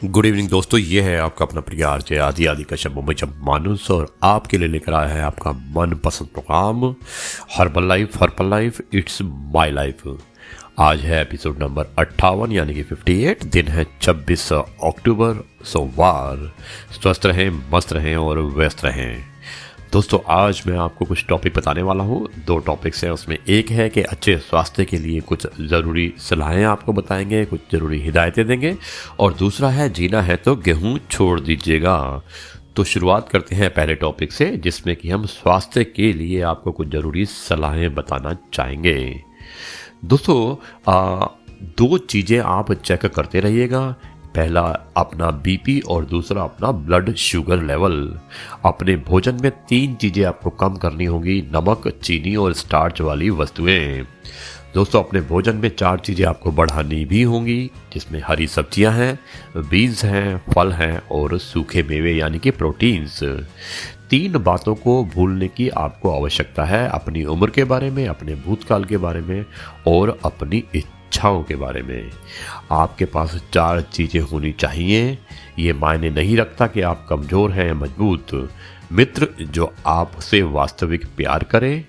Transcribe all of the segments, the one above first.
Good evening दोस्तों, ये है आपका अपना प्रिय आरजे आदि आदि कश्यप मुंबई जब मानुस और आपके लिए लेकर आया है आपका मनपसंद programme herbal life it's my life. आज है एपिसोड नंबर 58 यानी कि 58। दिन है 26 अक्टूबर सोमवार। स्वस्थ रहें, मस्त रहें और व्यस्त रहें। दोस्तों आज मैं आपको कुछ टॉपिक बताने वाला हूँ। 2 टॉपिक्स हैं, उसमें एक है कि अच्छे स्वास्थ्य के लिए कुछ ज़रूरी सलाहें आपको बताएंगे, कुछ ज़रूरी हिदायतें देंगे, और दूसरा है जीना है तो गेहूँ छोड़ दीजिएगा। तो शुरुआत करते हैं पहले टॉपिक से, जिसमें कि हम स्वास्थ्य के लिए आपको कुछ ज़रूरी सलाहें बताना चाहेंगे। दोस्तों 2 चीज़ें आप चेक करते रहिएगा। पहला अपना बीपी और दूसरा अपना ब्लड शुगर लेवल। अपने भोजन में 3 चीज़ें आपको कम करनी होगी: नमक, चीनी और स्टार्च वाली वस्तुएं। दोस्तों अपने भोजन में 4 चीज़ें आपको बढ़ानी भी होंगी, जिसमें हरी सब्जियां हैं, बीन्स हैं, फल हैं और सूखे मेवे यानी कि प्रोटीन्स। 3 बातों को भूलने की आपको आवश्यकता है: अपनी उम्र के बारे में, अपने भूतकाल के बारे में और अपनी इच्छाओं के बारे में। आपके पास 4 चीज़ें होनी चाहिए। ये मायने नहीं रखता कि आप कमज़ोर हैं या मजबूत। मित्र जो आपसे वास्तविक प्यार करे,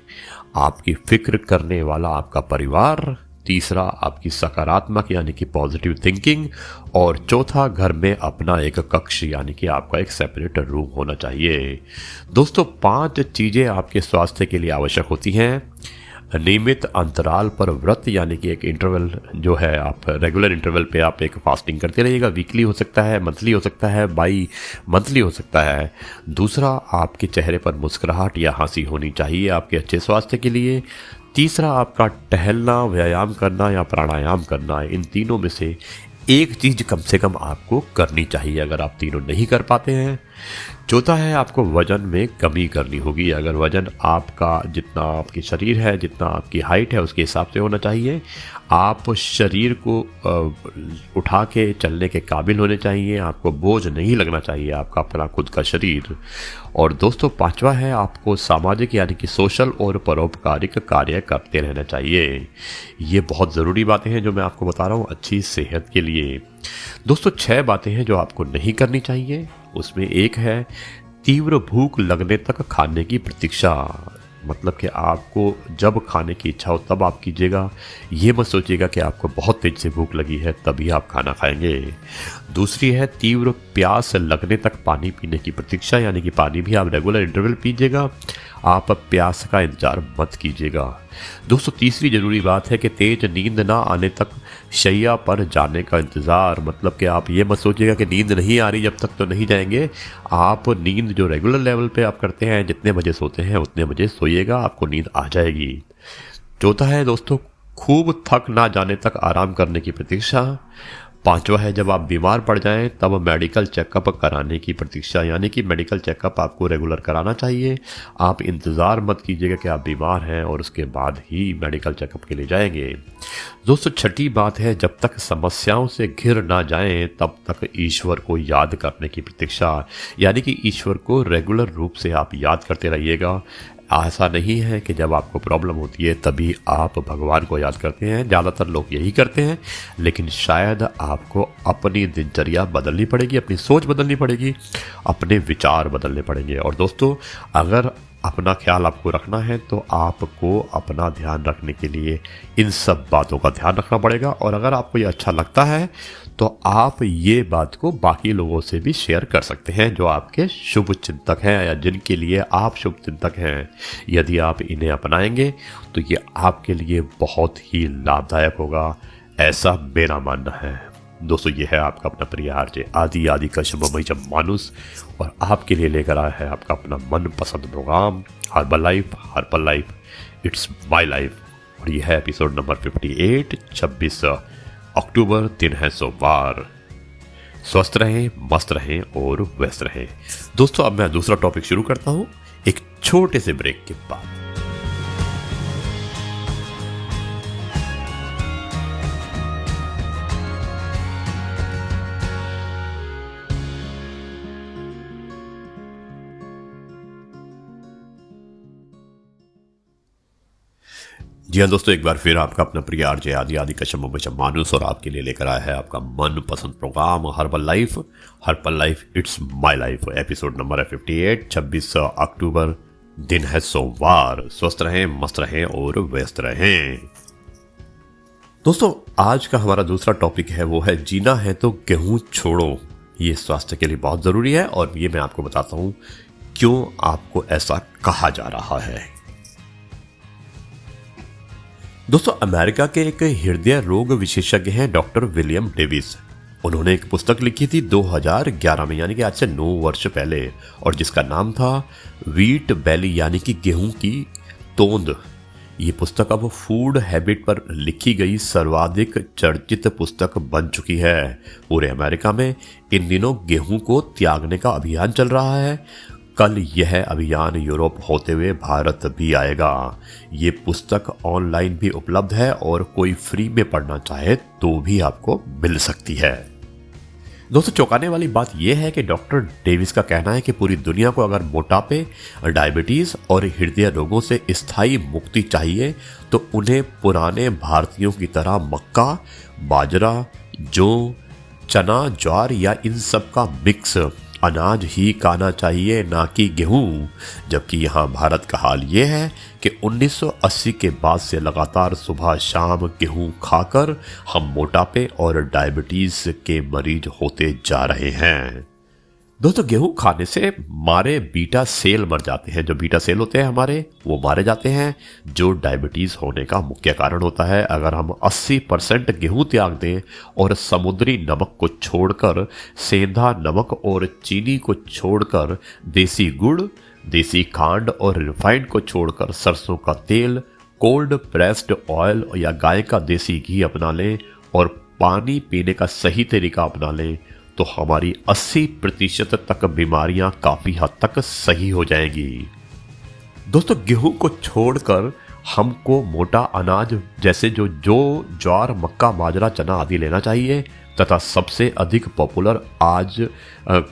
आपकी फिक्र करने वाला आपका परिवार, तीसरा आपकी सकारात्मक यानी कि पॉजिटिव थिंकिंग, और चौथा घर में अपना एक कक्ष यानी कि आपका एक सेपरेट रूम होना चाहिए। दोस्तों 5 चीज़ें आपके स्वास्थ्य के लिए आवश्यक होती हैं: नियमित अंतराल पर व्रत यानी कि एक इंटरवल जो है, आप रेगुलर इंटरवल पे आप एक फास्टिंग करते रहिएगा। वीकली हो सकता है, मंथली हो सकता है, बाई मंथली हो सकता है। दूसरा, आपके चेहरे पर मुस्कुराहट या हंसी होनी चाहिए आपके अच्छे स्वास्थ्य के लिए। तीसरा, आपका टहलना, व्यायाम करना या प्राणायाम करना। इन तीनों में से एक चीज़ कम से कम आपको करनी चाहिए अगर आप तीनों नहीं कर पाते हैं। चौथा है, आपको वजन में कमी करनी होगी। अगर वजन आपका जितना आपकी शरीर है, जितना आपकी हाइट है, उसके हिसाब से होना चाहिए। आप शरीर को उठा के चलने के काबिल होने चाहिए। आपको बोझ नहीं लगना चाहिए आपका अपना खुद का शरीर। और दोस्तों 5वां है, आपको सामाजिक यानी कि सोशल और परोपकारिक कार्य करते रहना चाहिए। ये बहुत ज़रूरी बातें हैं जो मैं आपको बता रहा हूँ अच्छी सेहत के लिए। दोस्तों 6 बातें हैं जो आपको नहीं करनी चाहिए। उसमें एक है तीव्र भूख लगने तक खाने की प्रतीक्षा। मतलब कि आपको जब खाने की इच्छा हो तब आप कीजिएगा। ये मत सोचिएगा कि आपको बहुत तेज से भूख लगी है तभी आप खाना खाएंगे। दूसरी है तीव्र प्यास लगने तक पानी पीने की प्रतीक्षा, यानी कि पानी भी आप रेगुलर इंटरवल पीजिएगा। आप प्यास का इंतजार मत कीजिएगा। दोस्तों तीसरी ज़रूरी बात है कि तेज नींद ना आने तक शैया पर जाने का इंतज़ार। मतलब कि आप ये मत सोचिएगा कि नींद नहीं आ रही जब तक तो नहीं जाएंगे। आप नींद जो रेगुलर लेवल पे आप करते हैं, जितने बजे सोते हैं उतने बजे सोइएगा, आपको नींद आ जाएगी। चौथा है दोस्तों खूब थक ना जाने तक आराम करने की प्रतीक्षा। 5वां है जब आप बीमार पड़ जाएं तब मेडिकल चेकअप कराने की प्रतीक्षा, यानी कि मेडिकल चेकअप आपको रेगुलर कराना चाहिए। आप इंतज़ार मत कीजिएगा कि आप बीमार हैं और उसके बाद ही मेडिकल चेकअप के लिए जाएंगे। दोस्तों 6ठी बात है जब तक समस्याओं से घिर ना जाएं तब तक ईश्वर को याद करने की प्रतीक्षा, यानी कि ईश्वर को रेगुलर रूप से आप याद करते रहिएगा। ऐसा नहीं है कि जब आपको प्रॉब्लम होती है तभी आप भगवान को याद करते हैं। ज़्यादातर लोग यही करते हैं, लेकिन शायद आपको अपनी दिनचर्या बदलनी पड़ेगी, अपनी सोच बदलनी पड़ेगी, अपने विचार बदलने पड़ेंगे। और दोस्तों अगर अपना ख्याल आपको रखना है तो आपको अपना ध्यान रखने के लिए इन सब बातों का ध्यान रखना पड़ेगा। और अगर आपको ये अच्छा लगता है तो आप ये बात को बाकी लोगों से भी शेयर कर सकते हैं जो आपके शुभ चिंतक हैं या जिनके लिए आप शुभ चिंतक हैं। यदि आप इन्हें अपनाएंगे तो ये आपके लिए बहुत ही लाभदायक होगा, ऐसा मेरा मानना है। दोस्तों ये है आपका अपना प्रिय आरजे आदि आदि कश्यप मुंबई जब मानुस, और आपके लिए लेकर आया है आपका अपना मनपसंद programme herbal life it's my life. और ये है एपिसोड नंबर 58, 26 अक्टूबर। दिन है सोमवार। स्वस्थ रहें, मस्त रहें और व्यस्त रहें। दोस्तों अब मैं दूसरा टॉपिक शुरू करता हूं एक छोटे से ब्रेक के बाद। जी हाँ दोस्तों, एक बार फिर आपका अपना प्रिय आरजे आदि आदि कश्यप मानुस और आपके लिए लेकर आया है आपका मन पसंद programme herbal life it's my life. Episode number है 58, 26 अक्टूबर, दिन है सोमवार। स्वस्थ रहें, मस्त रहें और व्यस्त रहें। दोस्तों, आज का हमारा दूसरा टॉपिक है वो है जीना है तो गेहूं छोड़ो। ये स्वास्थ्य के लिए बहुत जरूरी है और ये मैं आपको बताता हूं क्यों आपको ऐसा कहा जा रहा है। दोस्तों, अमेरिका के एक हृदय रोग विशेषज्ञ हैं डॉक्टर विलियम डेविस। उन्होंने एक पुस्तक लिखी थी 2011 में, यानी कि आज से 9 वर्ष पहले, और जिसका नाम था व्हीट बेली, यानी कि गेहूं की तोंद। ये पुस्तक अब फूड हैबिट पर लिखी गई सर्वाधिक चर्चित पुस्तक बन चुकी है। पूरे अमेरिका में इन दिनों गेहूं को त्यागने का अभियान चल रहा है। कल यह अभियान यूरोप होते हुए भारत भी आएगा। ये पुस्तक ऑनलाइन भी उपलब्ध है और कोई फ्री में पढ़ना चाहे तो भी आपको मिल सकती है। दोस्तों, चौंकाने वाली बात यह है कि डॉक्टर डेविस का कहना है कि पूरी दुनिया को अगर मोटापे, डायबिटीज और हृदय रोगों से स्थायी मुक्ति चाहिए तो उन्हें पुराने भारतीयों की तरह मक्का, बाजरा, जौ, चना, ज्वार या इन सब का मिक्स अनाज ही खाना चाहिए, ना कि गेहूं। जबकि यहाँ भारत का हाल ये है कि 1980 के बाद से लगातार सुबह शाम गेहूं खाकर हम मोटापे और डायबिटीज के मरीज होते जा रहे हैं। दोस्तों, गेहूं खाने से मारे बीटा सेल मर जाते हैं। जो बीटा सेल होते हैं हमारे, वो मारे जाते हैं, जो डायबिटीज होने का मुख्य कारण होता है। अगर हम 80% गेहूं त्याग दें और समुद्री नमक को छोड़कर, सेंधा नमक और चीनी को छोड़कर, देसी गुड़, देसी खांड और रिफाइंड को छोड़कर सरसों का तेल, कोल्ड प्रेस्ड ऑयल या गाय का देसी घी अपना लें और पानी पीने का सही तरीका अपना लें तो हमारी 80% तक बीमारियां काफी हद तक सही हो जाएंगी। दोस्तों, गेहूं को छोड़कर हमको मोटा अनाज जैसे जो ज्वार, मक्का, बाजरा, चना आदि लेना चाहिए तथा सबसे अधिक पॉपुलर आज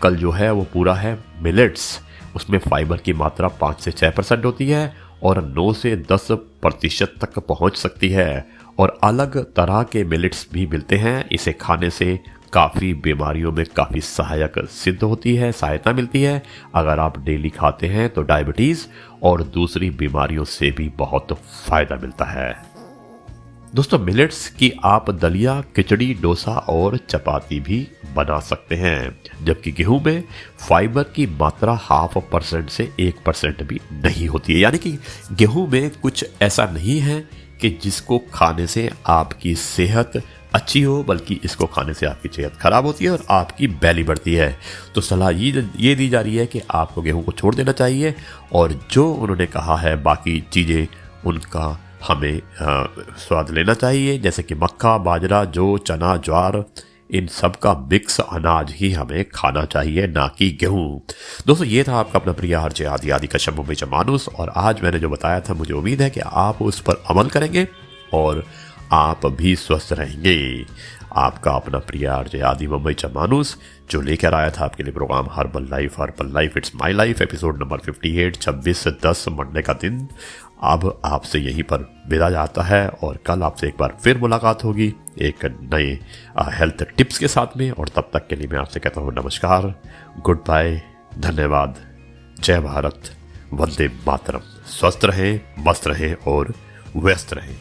कल जो है वो पूरा है मिलेट्स। उसमें फाइबर की मात्रा 5 से 6% होती है और 9 से 10% तक पहुंच सकती है। और अलग तरह के मिलेट्स भी मिलते हैं। इसे खाने से काफ़ी बीमारियों में काफ़ी सहायक सिद्ध होती है, सहायता मिलती है। अगर आप डेली खाते हैं तो डायबिटीज़ और दूसरी बीमारियों से भी बहुत फ़ायदा मिलता है। दोस्तों, मिलेट्स की आप दलिया, खिचड़ी, डोसा और चपाती भी बना सकते हैं। जबकि गेहूं में फाइबर की मात्रा 0.5% से 1% भी नहीं होती है। यानी कि गेहूं में कुछ ऐसा नहीं है कि जिसको खाने से आपकी सेहत अच्छी हो, बल्कि इसको खाने से आपकी सेहत खराब होती है और आपकी बैली बढ़ती है। तो सलाह ये दी जा रही है कि आपको गेहूं को छोड़ देना चाहिए और जो उन्होंने कहा है बाकी चीज़ें उनका हमें स्वाद लेना चाहिए, जैसे कि मक्का, बाजरा, जौ, चना, ज्वार, इन सब का मिक्स अनाज ही हमें खाना चाहिए, ना कि गेहूं। दोस्तों, ये था आपका अपना प्रिय आरजे आदि आदि कश्यप मानुस और आज मैंने जो बताया था मुझे उम्मीद है कि आप उस पर अमल करेंगे और आप भी स्वस्थ रहेंगे। आपका अपना प्रिय आरजे आदि मानुस जो लेकर आया था आपके लिए programme herbal life it's my life, episode number 58, 26/10 Monday का दिन अब आपसे यहीं पर विदा जाता है और कल आपसे एक बार फिर मुलाकात होगी एक नए हेल्थ टिप्स के साथ में। और तब तक के लिए मैं आपसे कहता हूँ नमस्कार, गुड बाय, धन्यवाद, जय भारत, वंदे मातरम। स्वस्थ रहें, मस्त रहें और व्यस्त रहें।